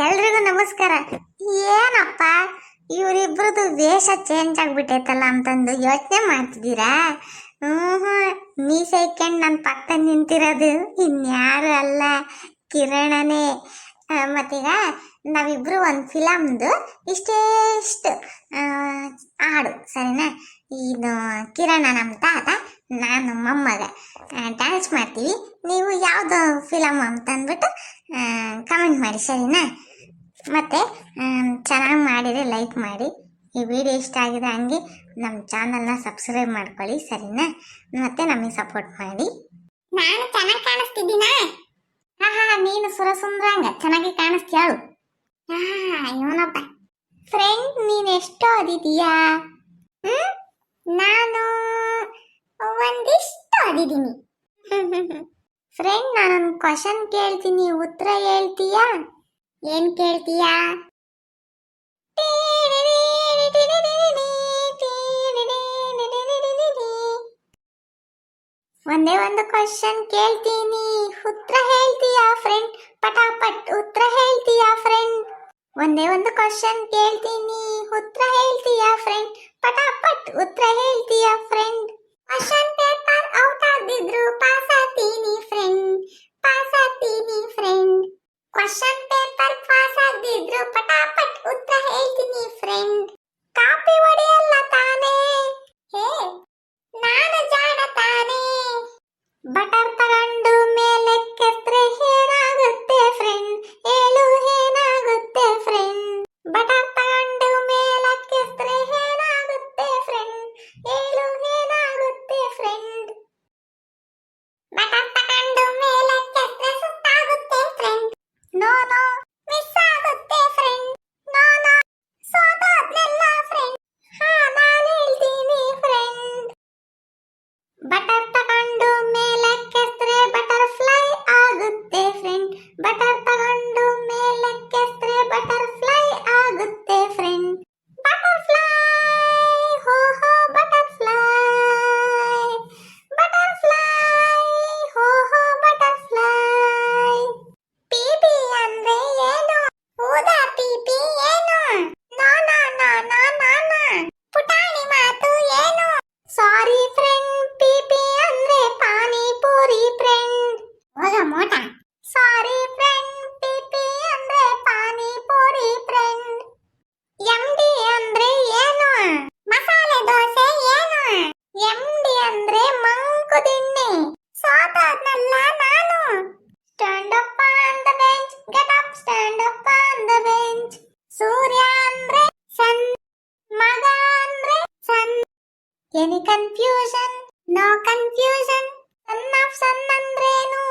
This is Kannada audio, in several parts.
ಎಲ್ರಿಗೂ ನಮಸ್ಕಾರ. ಏನಪ್ಪ ಇವರಿಬ್ರದ್ದು ವೇಷ ಚೇಂಜ್ ಆಗ್ಬಿಟ್ಟೈತಲ್ಲ ಅಂತಂದು ಯೋಚನೆ ಮಾಡ್ತಿದ್ದೀರಾ? ಮೀಸೆ ಇಕ್ಕೊಂಡು ನನ್ನ ಪಕ್ಕ ನಿಂತಿರೋದು ಇನ್ಯಾರು ಅಲ್ಲ, ಕಿರಣನೇ. ಮತ್ತೀಗ ನಾವಿಬ್ರು ಒಂದು ಫಿಲಮ್ದು ಇಷ್ಟೇಷ್ಟು ಹಾಡು ಸರಿನಾ? ಇದು ಕಿರಣ ನಮ್ಮ ತಾತ, ನಾನು ಮೊಮ್ಮಗ ಡ್ಯಾನ್ಸ್ ಮಾಡ್ತೀವಿ. ನೀವು ಯಾವುದು ಫಿಲಮ್ ಅಂತಂದ್ಬಿಟ್ಟು ಕಮೆಂಟ್ ಮಾಡಿ ಸರಿನಾ? ಮತ್ತು ಚೆನ್ನಾಗಿ ಮಾಡಿದರೆ ಲೈಕ್ ಮಾಡಿ. ಈ ವಿಡಿಯೋ ಇಷ್ಟ ಆಗಿದೆ ಹಂಗೆ ನಮ್ಮ ಚಾನಲ್ನ ಸಬ್ಸ್ಕ್ರೈಬ್ ಮಾಡ್ಕೊಳ್ಳಿ ಸರಿನಾ? ಮತ್ತು ನಮಗೆ ಸಪೋರ್ಟ್ ಮಾಡಿ. ನಾನು ಚೆನ್ನಾಗಿ ಕಾಣಿಸ್ತಿದ್ದೀನಾ? ನೀನು ಸುರಸುಂದ್ರಂಗ ಚೆನ್ನಾಗಿ ಕಾಣಿಸ್ತೀಯಾಳು. ಇವನಪ್ಪ ಫ್ರೆಂಡ್, ನೀನು ಎಷ್ಟು ಓದಿದೀಯಾ? ನಾನು ಒಂದಿಷ್ಟು ಓದಿದ್ದೀನಿ. ಫ್ರೆಂಡ್, ನಾನೊಂದು ಕ್ವಶನ್ ಕೇಳ್ತೀನಿ, ಉತ್ತರ ಹೇಳ್ತೀಯಾ? ಏನ್ ಕೇಳ್ತೀಯಾ? ಒಂದೇ ಒಂದು ಕ್ವಶನ್ ಕೇಳ್ತೀನಿ, ಉತ್ತರ ಹೇಳ್ತೀಯಾ ಫ್ರೆಂಡ್? ಪಟಾಪಟ್ ಉತ್ತರ ಹೇಳ್ತೀಯಾ ಫ್ರೆಂಡ್? ಒಂದೇ ಒಂದು ಕ್ವಶನ್ ಕೇಳ್ತೀನಿ, ಉತ್ತರ ಹೇಳ್ತೀಯಾ ಫ್ರೆಂಡ್? ಪಟಾಪಟ್ ಉತ್ತರ ಹೇಳ್ತೀಯಾ ಫ್ರೆಂಡ್? ಕ್ವಶನ್ ಪೇಪರ್ ಔಟ್ ಆಗಿದ್ರು ಪಾಸ್ ಆಗ್ತೀನಿ ಫ್ರೆಂಡ್, ಪಾಸ್ ಆಗ್ತೀನಿ ಫ್ರೆಂಡ್. ಕ್ವಶನ್ ಪೇಪರ್ ಪಾಸ್ ಆಗಿದ್ರು ಪಟಾಪಟ್ ಉತ್ತರ ಹೇಳ್ತೀನಿ ಫ್ರೆಂಡ್. ಕಾಪಿ ಹೊಡೆಯಲ್ಲ ತಾನೇ, ಹೇ ನಾನು ಜಾಣ ತಾನೇ. ಬಟರ್ ತಗೊಂಡು ಮೇಲೆ ಕೆತ್ರೆ ಏನಾಗುತ್ತೆ ಫ್ರೆಂಡ್? ಹೇಳು ಏನಾಗುತ್ತೆ ಫ್ರೆಂಡ್? ಬಟರ್ ತಗೊಂಡು ಮೇಲೆ ಕೆತ್ರೆ ಏನಾಗುತ್ತೆ ಫ್ರೆಂಡ್? ಹೇಳು ಏನಾಗುತ್ತೆ ಫ್ರೆಂಡ್? ಬಟರ್ ತಗೊಂಡು ಮೇಲೆ ಕೆತ್ರೆ ಸುತ್ತಾಗುತ್ತೆ ಫ್ರೆಂಡ್. ನೋ ನೋ, ಮಿಸ್ ಆಗುತ್ತೆ ಫ್ರೆಂಡ್. ನೋ ನೋ, ಸೋತೋದ್ನೆಲ್ಲ ಫ್ರೆಂಡ್. ನಾನು ಹೇಳ್ತೀನಿ ಫ್ರೆಂಡ್. ಬಟರ್ ತಗೊಂಡು ಮೇಲೆ ಕೆತ್ರೆ ಬಟರ್ಫ್ಲೈ ಆಗುತ್ತೆ ಫ್ರೆಂಡ್. ಬಟರ್ ತಗೊಂಡು ಮೇಲೆ ಕೆತ್ರೆ ಬಟರ್ಫ್ಲೈ ಆಗುತ್ತೆ ಫ್ರೆಂಡ್. ಬಟರ್ಫ್ಲೈ, ಹೋ ಹೋ ಬಟರ್ಫ್ಲೈ, ಬಟರ್ಫ್ಲೈ, ಹೋ ಹೋ ಬಟರ್ಫ್ಲೈ. ಪಿಪಿ ಅಂದ್ರೆ ಏನು? ಊದಾ ಪಿಪಿ ಏನು? No no no no no no. ಪುಟಾಣಿ ಮಾತು ಏನು? ಸಾರಿ ಫ್ರೆಂಡ್, ಪಿಪಿ ಅಂದ್ರೆ ಪಾನಿಪುರಿ ಫ್ರೆಂಡ್. ಹೋಗ ಮೋಟ. ಸಾರಿ ಫ್ರೆಂಡ್, ಪಿಪಿ ಅಂದ್ರೆ ಪಾನಿಪುರಿ ಫ್ರೆಂಡ್. ಎಂಡಿ ಅಂದ್ರೆ ಏನು? ಮಸಾಲೆ ದೋಸೆ ಏನು? ಎಂಡಿ ಅಂದ್ರೆ ಮಂಕು ದಿಣ್ಣೆ. ಸೋತೋದ್ನಲ್ಲ ನಾನು. Stand up on the bench, get up, stand up on the bench. Surya ಅಂದ್ರೆ ಸನ್, ಮಗ ಅಂದ್ರೆ son. Any confusion? No confusion. Son of sun ಅಂದ್ರೇನು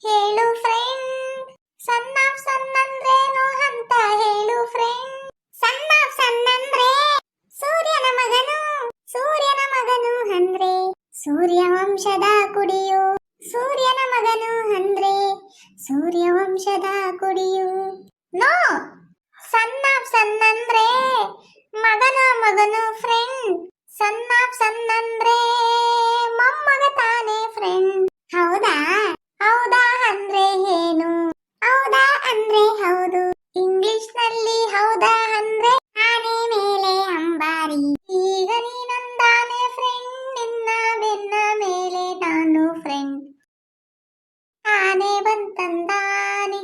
ಹೇಳು ಫ್ರೆಂಡ್? ಸನ್ ಆಫ್ ಸನ್ ಅಂದ್ರೇನು ಅಂತ ಹೇಳು ಫ್ರೆಂಡ್? ಸನ್ ಆಫ್ ಸನ್ ಅಂದ್ರೆ ಸೂರ್ಯನ ಮಗನು, ಸೂರ್ಯನ ಮಗನು ಅಂದ್ರೆ ಸೂರ್ಯವಂಶದ ಕುಡಿಯು. ಸೂರ್ಯನ ಮಗನು ಅಂದ್ರೆ ಸೂರ್ಯವಂಶದ ಕುಡಿಯು. ನೋ, ಸನ್ ಆಫ್ ಸನ್ ಅಂದ್ರೆ ಮಗನು ಫ್ರೆಂಡ್. ಸನ್ ಆಫ್ ಸನ್ ಅಂದ್ರೆ ಮೊಮ್ಮಗ ತಾನೇ ಫ್ರೆಂಡ್. ಹೌದಾ? ಹೌದಾ ಅಂದ್ರೆ ಏನು? ಹೌದಾ ಅಂದ್ರೆ ಹೌದು. ಇಂಗ್ಲಿಷ್ ನಲ್ಲಿ ಹೌದಾ ಅಂದ್ರೆ ಆನೆ ಮೇಲೆ ಅಂಬಾರಿ. ಈಗ ನೀನೊಂದಾನೆ ಫ್ರೆಂಡ್, ನಿನ್ನ ಬೆನ್ನ ಮೇಲೆ ನಾನು ಫ್ರೆಂಡ್. ಆನೆ ಬಂತಂದಾನೆ,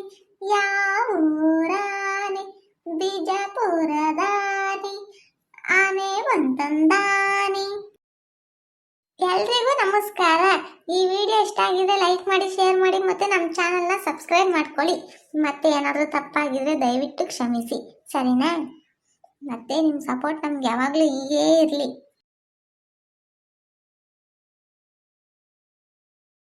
ಯಾವೂರಾನೆ? ಬಿಜಾಪುರದಾನೆ. ಆನೆ ಬಂತಂದಾನೆ. ಎಲ್ರಿಗೂ ನಮಸ್ಕಾರ. ಈ ವಿಡಿಯೋ ಇಷ್ಟ ಆಗಿದೆ ಲೈಕ್ ಮಾಡಿ, ಶೇರ್ ಮಾಡಿ, ಮತ್ತೆ ನಮ್ಮ ಚಾನಲ್ನ ಸಬ್ಸ್ಕ್ರೈಬ್ ಮಾಡ್ಕೊಳ್ಳಿ. ಮತ್ತೆ ಏನಾದರೂ ತಪ್ಪಾಗಿದ್ರೆ ದಯವಿಟ್ಟು ಕ್ಷಮಿಸಿ ಸರಿನಾ? ಮತ್ತೆ ನಿಮ್ಮ ಸಪೋರ್ಟ್ ನಮ್ಗೆ ಯಾವಾಗಲೂ ಹೀಗೇ ಇರಲಿ.